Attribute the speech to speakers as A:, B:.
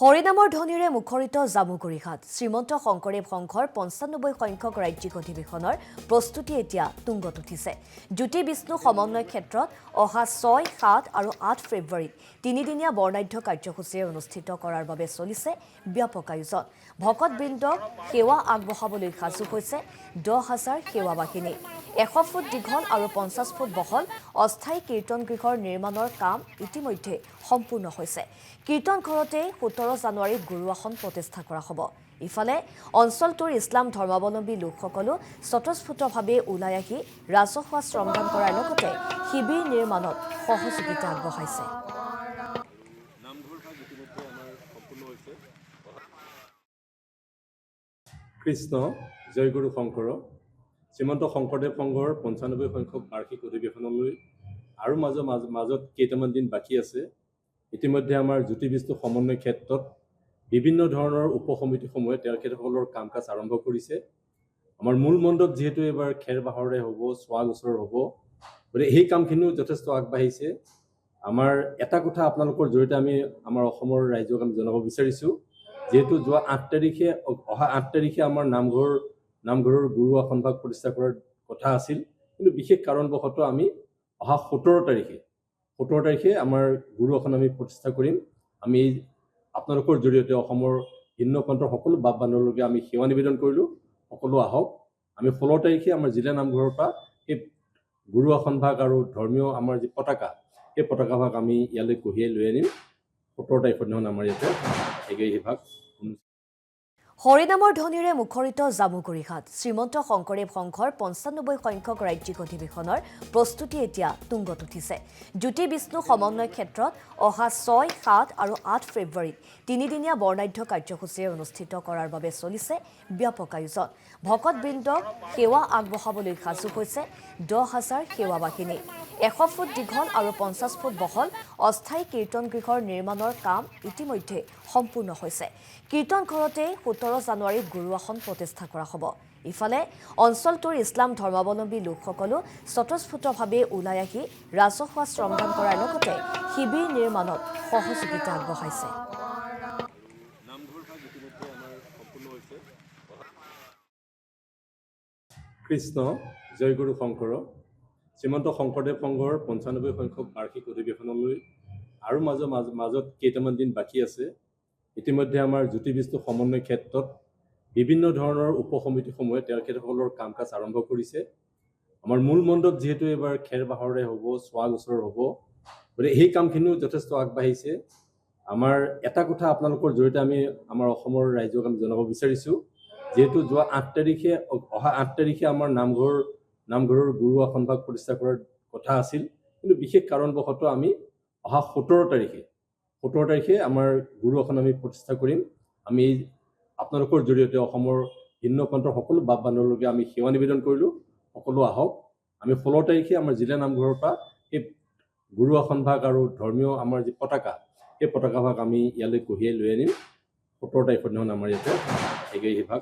A: হৰিনামৰ ধ্বনিৰে মুখৰিত জামুগুৰি ঘাট শ্ৰীমন্ত শংকৰদেৱ সংঘৰ ৯৫ সংখ্যক ৰাজ্যিক অধিৱেশনৰ প্ৰস্তুতি এতিয়া তুংগত উঠিছে। জ্যোতি বিষ্ণু সমন্বয় ক্ষেত্ৰত অহা ৬, ৭ আৰু ৮ ফেব্ৰুৱাৰীত তিনিদিনীয়া বৰ্ণাঢ্য কাৰ্যসূচীৰে অনুষ্ঠিত কৰাৰ বাবে চলিছে ব্যাপক আয়োজন। ভকতবৃন্দক সেৱা আগবঢ়াবলৈ সাজু হৈছে ১০,০০০ সেৱা বাহিনী। ১০০ ফুট দীঘল আৰু ৫০ ফুট বহল অস্থায়ী কীৰ্তন গৃহৰ নিৰ্মাণৰ কাম ইতিমধ্যে সম্পূৰ্ণ হৈছে। কীৰ্তন ঘৰতে ১৭ জানুৱাৰীত গুৰু আসন প্ৰতিষ্ঠা কৰা হ'ব। ইফালে অঞ্চলটোৰ ইছলাম ধৰ্মাৱলম্বী লোকসকলো স্বতঃস্ফূৰ্তভাৱে ওলাই আহি ৰাজহুৱা শ্ৰমদান কৰাৰ লগতে শিবিৰ নিৰ্মাণত সহযোগিতা আগবঢ়াইছে।
B: কৃষ্ণ জয় গুৰু শংকৰ শ্ৰীমন্ত শংকৰদেৱ সংঘৰ ৯৫ সংখ্যক বাৰ্ষিক অধিৱেশনলৈ আৰু মাজত কেইটামান দিন বাকী আছে। ইতিমধ্যে আমাৰ জ্যোতি বিষ্ণু সমন্বয় ক্ষেত্ৰত বিভিন্ন ধৰণৰ উপসমিতিসমূহে তেখেতসকলৰ কাম কাজ আৰম্ভ কৰিছে। আমাৰ মূল মণ্ডপ যিহেতু এইবাৰ খেৰ বাঁহৰে হ'ব, চোৱা গছৰ হ'ব, গতিকে সেই কামখিনিও যথেষ্ট আগবাঢ়িছে। আমাৰ এটা কথা আপোনালোকৰ জৰিয়তে আমি আমাৰ অসমৰ ৰাইজক আমি জনাব বিচাৰিছোঁ, যিহেতু যোৱা ৮ তাৰিখে আমাৰ নামঘৰৰ গুৰু আসনভাগ প্ৰতিষ্ঠা কৰাৰ কথা আছিল, কিন্তু বিশেষ কাৰণবশতঃ আমি অহা ১৭ তাৰিখে আমাৰ গুৰু আসন আমি প্ৰতিষ্ঠা কৰিম। আমি আপোনালোকৰ জৰিয়তে অসমৰ ভিন্ন প্ৰান্তৰ সকলো বাপ বান্ধৱলৈকে আমি সেৱা নিবেদন কৰিলোঁ। সকলো আহক। আমি ১৬ তাৰিখে আমাৰ জিলা নামঘৰৰ পৰা সেই গুৰু আসনভাগ আৰু ধৰ্মীয় আমাৰ যি পতাকা, সেই পতাকাভাগ আমি ইয়ালৈ কঢ়িয়াই লৈ আনিম। ১৭ তাৰিখৰ দিনাখন আমাৰ ইয়াতে সেইভাগ।
A: হৰিনামৰ ধ্বনিৰে মুখৰিত জামুগুৰি ঘাট শ্ৰীমন্ত শংকৰদেৱ সংঘৰ ৯৫ সংখ্যক ৰাজ্যিক অধিৱেশনৰ প্ৰস্তুতি এতিয়া তুংগত উঠিছে। জ্যোতি বিষ্ণু সমন্বয় ক্ষেত্ৰত অহা ৬, ৭ আৰু ৮ ফেব্ৰুৱাৰীত তিনিদিনীয়া বৰ্ণাঢ্য কাৰ্যসূচীৰে অনুষ্ঠিত কৰাৰ বাবে চলিছে ব্যাপক আয়োজন। ভকতবৃন্দক সেৱা আগবঢ়াবলৈ সাজু হৈছে ১০,০০০ সেৱা বাহিনী। ১০০ ফুট দীঘল আৰু ৫০ ফুট বহল অস্থায়ী কীৰ্তন গৃহৰ নিৰ্মাণৰ কাম ইতিমধ্যে সম্পূৰ্ণ হৈছে। কীৰ্তন ঘৰতে ১৭ জানুৱাৰীত গুৰু আসন প্ৰতিষ্ঠা কৰা হ'ব। ইফালে অঞ্চলটোৰ ইছলাম ধৰ্মাৱলম্বী লোকসকলো স্বতঃস্ফূৰ্তভাৱে ওলাই আহি ৰাজহুৱা শ্ৰমদান কৰাৰ লগতে শিবিৰ নিৰ্মাণত সহযোগিতা আগবঢ়াইছে।
B: কৃষ্ণ জয় গুৰু শংকৰ শ্ৰীমন্ত শংকৰদেৱ সংঘৰ ৯৫ সংখ্যক বাৰ্ষিক অধিৱেশনলৈ আৰু মাজত কেইটামান দিন বাকী আছে। ইতিমধ্যে আমাৰ জ্যোতি বিষ্ণু সমন্বয় ক্ষেত্ৰত বিভিন্ন ধৰণৰ উপসমিতিসমূহে তেখেতসকলৰ কাম কাজ আৰম্ভ কৰিছে। আমাৰ মূল মণ্ডপ যিহেতু এইবাৰ খেৰ বাঁহৰে হ'ব, চোৱা গছৰ হ'ব, গতিকে সেই কামখিনিও যথেষ্ট আগবাঢ়িছে। আমাৰ এটা কথা আপোনালোকৰ জৰিয়তে আমি আমাৰ অসমৰ ৰাইজক আমি জনাব বিচাৰিছোঁ, যিহেতু যোৱা ৮ তাৰিখে আমাৰ নামঘৰৰ গুৰু আসনভাগ প্ৰতিষ্ঠা কৰাৰ কথা আছিল, কিন্তু বিশেষ কাৰণবশতঃ আমি অহা ১৭ তাৰিখে আমাৰ গুৰু আসন আমি প্ৰতিষ্ঠা কৰিম। আমি আপোনালোকৰ জৰিয়তে অসমৰ ভিন্ন প্ৰান্তৰ সকলো বাপ বান্ধৱলৈকে আমি সেৱা নিবেদন কৰিলোঁ। সকলো আহক। আমি ১৬ তাৰিখে আমাৰ জিলা নামঘৰৰ পৰা সেই গুৰু আসনভাগ আৰু ধৰ্মীয় আমাৰ যি পতাকা, সেই পতাকাভাগ আমি ইয়ালৈ কঢ়িয়াই লৈ আনিম। ১৭ তাৰিখৰ দিনাখন আমাৰ ইয়াতে সেইভাগ